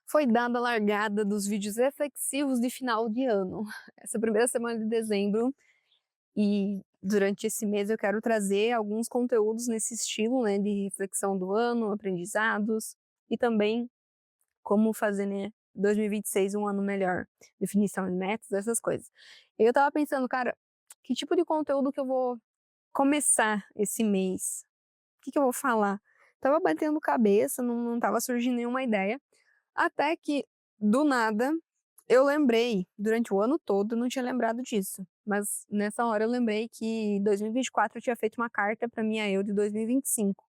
Foi dada a largada dos vídeos reflexivos de final de ano. Essa primeira semana de dezembro e durante esse mês eu quero trazer alguns conteúdos nesse estilo, né, de reflexão do ano, aprendizados e também como fazer, né, 2026 um ano melhor, definição de metas, essas coisas. Eu estava pensando, cara, que tipo de conteúdo que eu vou começar esse mês? O que que eu vou falar? Tava batendo cabeça, não estava surgindo nenhuma ideia. Até que, do nada, eu lembrei, durante o ano todo eu não tinha lembrado disso, mas nessa hora eu lembrei que em 2024 eu tinha feito uma carta para minha eu de 2025.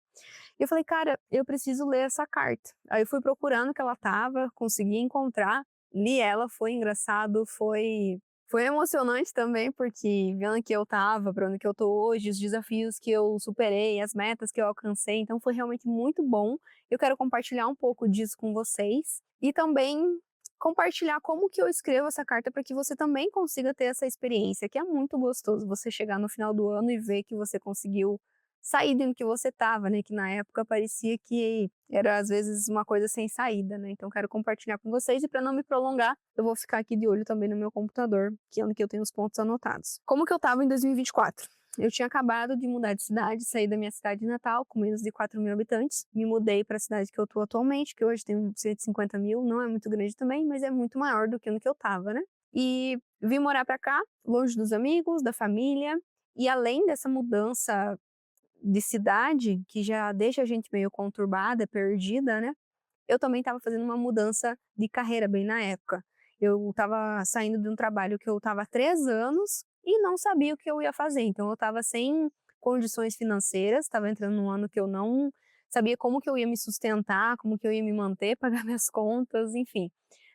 E eu falei: "Cara, eu preciso ler essa carta". Aí eu fui procurando que ela estava, consegui encontrar, li ela, foi engraçado, foi emocionante também, porque vendo que eu estava, para onde que eu tô hoje, os desafios que eu superei, as metas que eu alcancei, então foi realmente muito bom. Eu quero compartilhar um pouco disso com vocês e também compartilhar como que eu escrevo essa carta para que você também consiga ter essa experiência, que é muito gostoso você chegar no final do ano e ver que você conseguiu sair do que você estava, né, que na época parecia que era às vezes uma coisa sem saída, né, então quero compartilhar com vocês e para não me prolongar, eu vou ficar aqui de olho também no meu computador, que é onde que eu tenho os pontos anotados. Como que eu estava em 2024? Eu tinha acabado de mudar de cidade, sair da minha cidade natal, com menos de 4.000 habitantes, me mudei para a cidade que eu estou atualmente, que hoje tem 150 mil, não é muito grande também, mas é muito maior do que onde que eu estava, né, e vim morar para cá, longe dos amigos, da família, e além dessa mudança de cidade, que já deixa a gente meio conturbada, perdida, né, eu também estava fazendo uma mudança de carreira bem na época. Eu estava saindo de um trabalho que eu estava há 3 anos e não sabia o que eu ia fazer, então eu estava sem condições financeiras, estava entrando num ano que eu não sabia como que eu ia me sustentar, como que eu ia me manter, pagar minhas contas, enfim.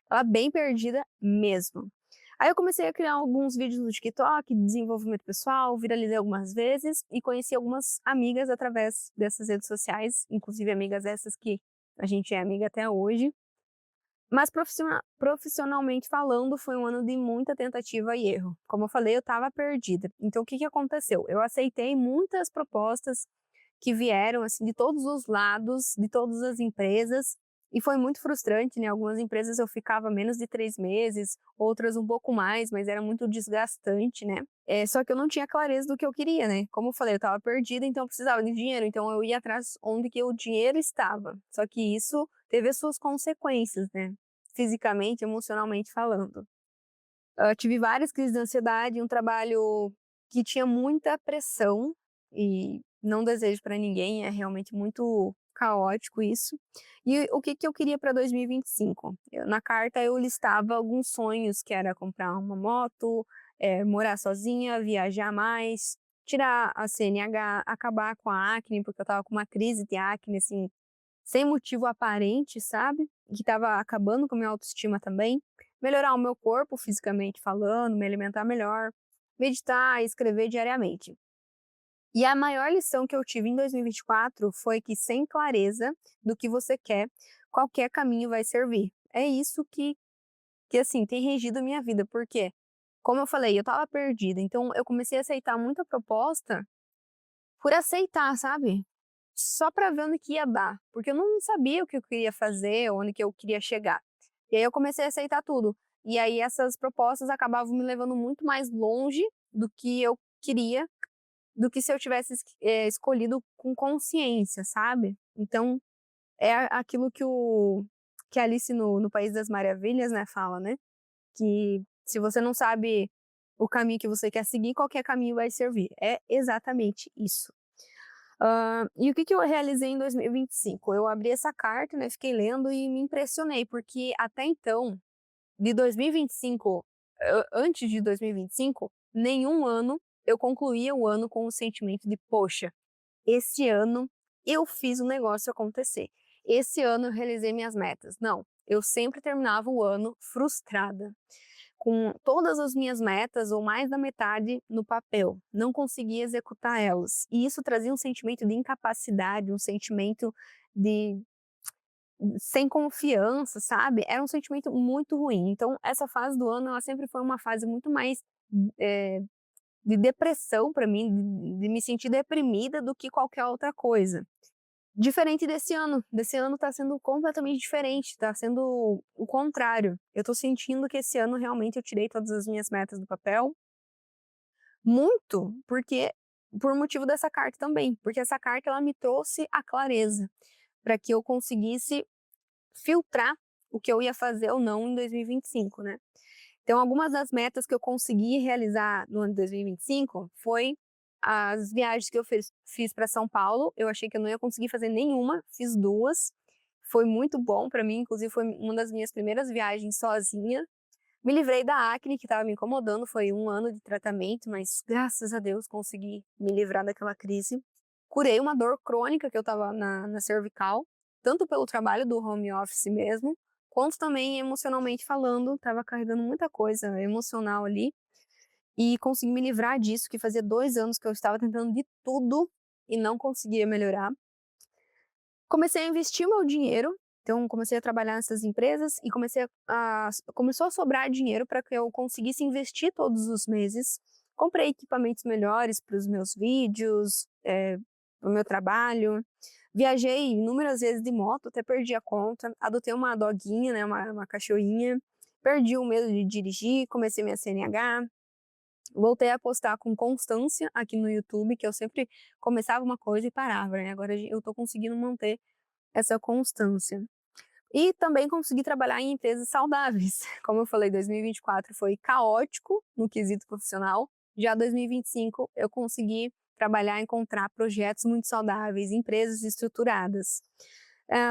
Estava bem perdida mesmo. Aí eu comecei a criar alguns vídeos no TikTok de desenvolvimento pessoal, viralizei algumas vezes e conheci algumas amigas através dessas redes sociais, inclusive amigas essas que a gente é amiga até hoje. Mas profissionalmente falando, foi um ano de muita tentativa e erro. Como eu falei, eu estava perdida. Então o que que aconteceu? Eu aceitei muitas propostas que vieram, assim, de todos os lados, de todas as empresas, e foi muito frustrante, né, algumas empresas eu ficava menos de 3 meses, outras um pouco mais, mas era muito desgastante, né. Só que eu não tinha clareza do que eu queria, né, como eu falei, eu estava perdida, então eu precisava de dinheiro, então eu ia atrás onde que o dinheiro estava. Só que isso teve as suas consequências, né, fisicamente, emocionalmente falando. Tive várias crises de ansiedade, um trabalho que tinha muita pressão e não desejo para ninguém, é realmente muito caótico isso. E o que que eu queria para 2025? Na carta eu listava alguns sonhos, que era comprar uma moto, morar sozinha, viajar mais, tirar a CNH, acabar com a acne, porque eu estava com uma crise de acne, assim, sem motivo aparente, sabe, que estava acabando com a minha autoestima também. Melhorar o meu corpo fisicamente falando, me alimentar melhor, meditar e escrever diariamente. E a maior lição que eu tive em 2024 foi que sem clareza do que você quer, qualquer caminho vai servir. É isso que assim, tem regido a minha vida, porque, como eu falei, eu estava perdida, então eu comecei a aceitar muita proposta por aceitar, sabe? Só para ver onde que ia dar, porque eu não sabia o que eu queria fazer, onde que eu queria chegar. E aí eu comecei a aceitar tudo. E aí essas propostas acabavam me levando muito mais longe do que eu queria, do que se eu tivesse escolhido com consciência, sabe. Então, é aquilo que Alice no País das Maravilhas, né, fala, né, que se você não sabe o caminho que você quer seguir, qualquer caminho vai servir. É exatamente isso. E o que que eu realizei em 2025? Eu abri essa carta, né, fiquei lendo e me impressionei, porque até então, de 2025, antes de 2025, nenhum ano eu concluía o ano com o sentimento de: "Poxa, esse ano eu fiz o negócio acontecer. Esse ano eu realizei minhas metas". Não, eu sempre terminava o ano frustrada, com todas as minhas metas ou mais da metade no papel, não conseguia executar elas. E isso trazia um sentimento de incapacidade, um sentimento de sem confiança, sabe? Era um sentimento muito ruim. Então, essa fase do ano, ela sempre foi uma fase muito mais eh, de depressão para mim, de me sentir deprimida do que qualquer outra coisa. Diferente desse ano tá sendo completamente diferente, tá sendo o contrário. Eu tô sentindo que esse ano realmente eu tirei todas as minhas metas do papel, muito por motivo dessa carta também, porque essa carta ela me trouxe a clareza, para que eu conseguisse filtrar o que eu ia fazer ou não em 2025, né. Então algumas das metas que eu consegui realizar no ano de 2025 foi as viagens que eu fiz para São Paulo, eu achei que eu não ia conseguir fazer nenhuma, fiz 2, foi muito bom para mim, inclusive foi uma das minhas primeiras viagens sozinha. Me livrei da acne que estava me incomodando, foi 1 ano de tratamento, mas graças a Deus consegui me livrar daquela crise. Curei uma dor crônica que eu estava na cervical, tanto pelo trabalho do home office mesmo, quanto também emocionalmente falando, estava carregando muita coisa emocional ali, e consegui me livrar disso, que fazia 2 anos que eu estava tentando de tudo e não conseguia melhorar. Comecei a investir o meu dinheiro, então comecei a trabalhar nessas empresas e começou a sobrar dinheiro para que eu conseguisse investir todos os meses. Comprei equipamentos melhores para os meus vídeos, para o meu trabalho. Viajei inúmeras vezes de moto, até perdi a conta. Adotei uma doguinha, né, uma cachorrinha. Perdi o medo de dirigir, comecei minha CNH. Voltei a postar com constância aqui no YouTube, que eu sempre começava uma coisa e parava, né? Agora eu tô conseguindo manter essa constância. E também consegui trabalhar em empresas saudáveis. Como eu falei, 2024 foi caótico no quesito profissional. Já 2025 eu consegui trabalhar, encontrar projetos muito saudáveis, empresas estruturadas.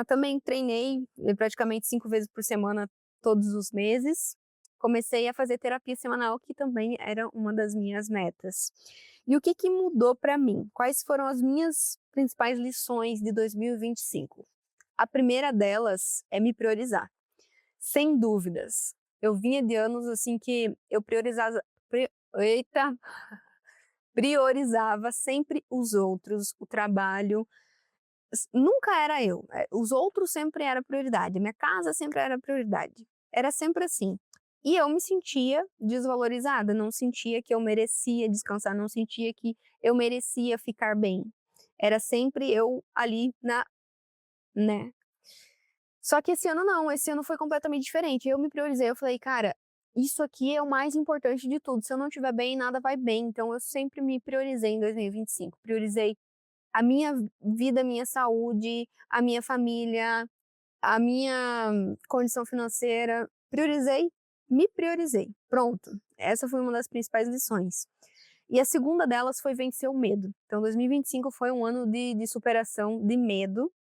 Também treinei praticamente 5 vezes por semana, todos os meses. Comecei a fazer terapia semanal, que também era uma das minhas metas. E o que que mudou para mim? Quais foram as minhas principais lições de 2025? A primeira delas é me priorizar, sem dúvidas. Eu vinha de anos assim que eu eita, priorizava sempre os outros, o trabalho, nunca era eu, os outros sempre era prioridade, minha casa sempre era prioridade, era sempre assim. E eu me sentia desvalorizada, não sentia que eu merecia descansar, não sentia que eu merecia ficar bem. Era sempre eu ali né. Só que esse ano não, esse ano foi completamente diferente. Eu me priorizei, eu falei: "Cara, isso aqui é o mais importante de tudo, se eu não estiver bem, nada vai bem". Então eu sempre me priorizei em 2025, priorizei a minha vida, a minha saúde, a minha família, a minha condição financeira, me priorizei, pronto. Essa foi uma das principais lições. E a segunda delas foi vencer o medo. Então 2025 foi um ano de superação de medo.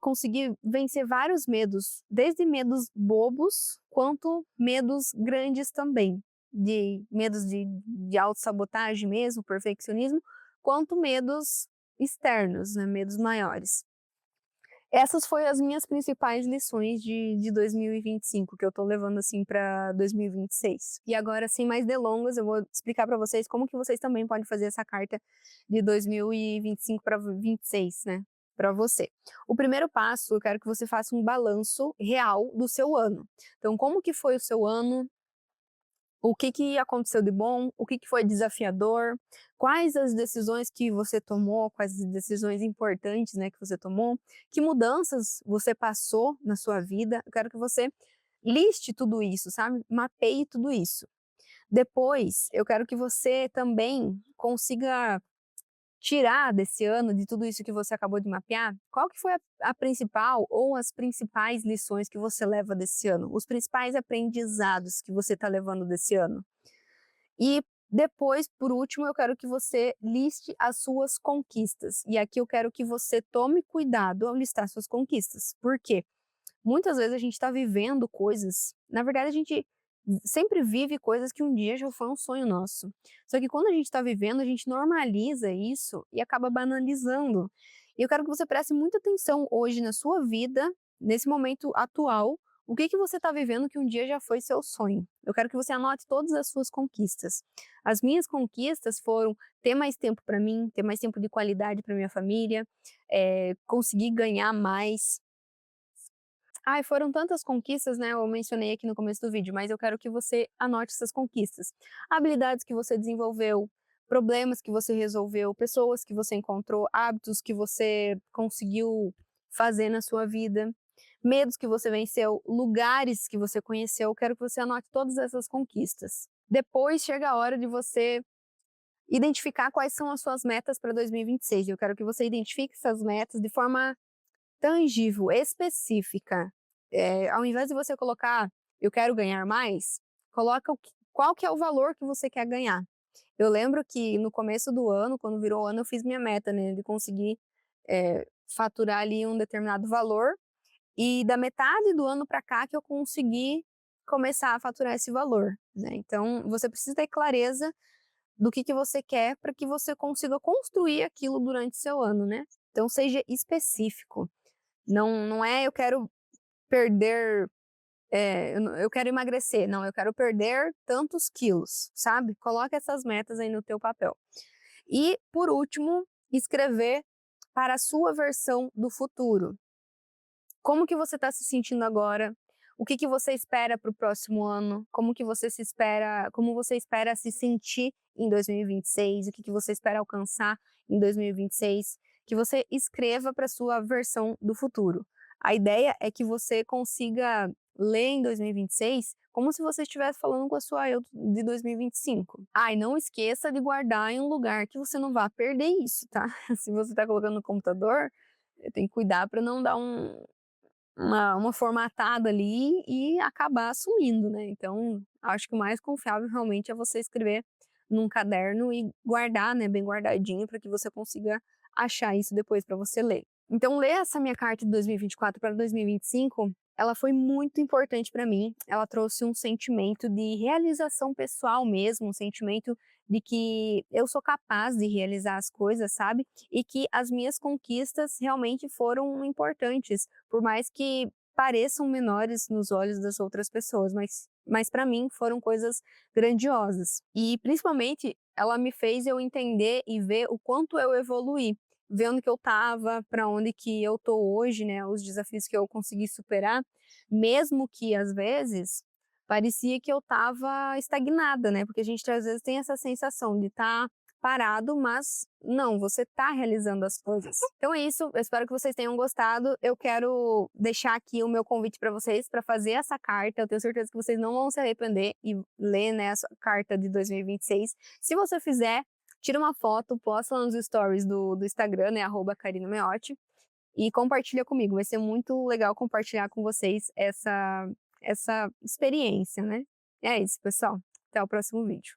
Consegui vencer vários medos, desde medos bobos, quanto medos grandes também, de medos de autossabotagem mesmo, perfeccionismo, quanto medos externos, né, medos maiores. Essas foram as minhas principais lições de 2025, que eu tô levando, assim, para 2026. E agora, sem mais delongas, eu vou explicar para vocês como que vocês também podem fazer essa carta de 2025 para 26, né, para você. O primeiro passo, eu quero que você faça um balanço real do seu ano. Então, como que foi o seu ano? O que que aconteceu de bom? O que que foi desafiador? Quais as decisões que você tomou? Quais as decisões importantes, né, que você tomou? Que mudanças você passou na sua vida? Eu quero que você liste tudo isso, sabe? Mapeie tudo isso. Depois, eu quero que você também consiga tirar desse ano, de tudo isso que você acabou de mapear, qual que foi a principal ou as principais lições que você leva desse ano? Os principais aprendizados que você está levando desse ano? E depois, por último, eu quero que você liste as suas conquistas. E aqui eu quero que você tome cuidado ao listar suas conquistas. Por quê? Muitas vezes a gente está vivendo coisas, na verdade a gente sempre vive coisas que um dia já foi um sonho nosso. Só que quando a gente está vivendo, a gente normaliza isso e acaba banalizando. E eu quero que você preste muita atenção hoje na sua vida, nesse momento atual, o que que você está vivendo que um dia já foi seu sonho. Eu quero que você anote todas as suas conquistas. As minhas conquistas foram ter mais tempo para mim, ter mais tempo de qualidade para minha família, conseguir ganhar mais. Ai, foram tantas conquistas, né, eu mencionei aqui no começo do vídeo, mas eu quero que você anote essas conquistas. Habilidades que você desenvolveu, problemas que você resolveu, pessoas que você encontrou, hábitos que você conseguiu fazer na sua vida, medos que você venceu, lugares que você conheceu. Quero que você anote todas essas conquistas. Depois chega a hora de você identificar quais são as suas metas para 2026. Eu quero que você identifique essas metas de forma tangível, específica. Ao invés de você colocar, eu quero ganhar mais, coloca qual que é o valor que você quer ganhar. Eu lembro que no começo do ano, quando virou o ano, eu fiz minha meta, né, de conseguir faturar ali um determinado valor, e da metade do ano para cá que eu consegui começar a faturar esse valor, né? Então, você precisa ter clareza do que você quer para que você consiga construir aquilo durante seu ano, né? Então, seja específico. Não é eu quero perder, eu quero emagrecer. Não, eu quero perder tantos quilos, sabe? Coloca essas metas aí no teu papel. E, por último, escrever para a sua versão do futuro. Como que você está se sentindo agora? O que você espera para o próximo ano? Como você espera se sentir em 2026? O que você espera alcançar em 2026? Que você escreva para sua versão do futuro. A ideia é que você consiga ler em 2026 como se você estivesse falando com a sua eu de 2025. Ah, e não esqueça de guardar em um lugar que você não vá perder isso, tá? Se você está colocando no computador, tem que cuidar para não dar uma formatada ali e acabar sumindo, né? Então, acho que o mais confiável realmente é você escrever num caderno e guardar, né, bem guardadinho, para que você consiga achar isso depois para você ler. Então, ler essa minha carta de 2024 para 2025, ela foi muito importante para mim. Ela trouxe um sentimento de realização pessoal mesmo, um sentimento de que eu sou capaz de realizar as coisas, sabe? E que as minhas conquistas realmente foram importantes, por mais que pareçam menores nos olhos das outras pessoas, mas para mim foram coisas grandiosas. E principalmente ela me fez eu entender e ver o quanto eu evoluí, ver onde que eu estava, para onde que eu tô hoje, né, os desafios que eu consegui superar, mesmo que às vezes parecia que eu estava estagnada, né? Porque a gente às vezes tem essa sensação de estar parado, mas não, você está realizando as coisas. Então é isso, eu espero que vocês tenham gostado. Eu quero deixar aqui o meu convite para vocês para fazer essa carta. Eu tenho certeza que vocês não vão se arrepender e ler, né, essa carta de 2026. Se você fizer, tira uma foto, posta lá nos stories do Instagram, né, @carinameotti, e compartilha comigo. Vai ser muito legal compartilhar com vocês essa experiência, né? É isso, pessoal. Até o próximo vídeo.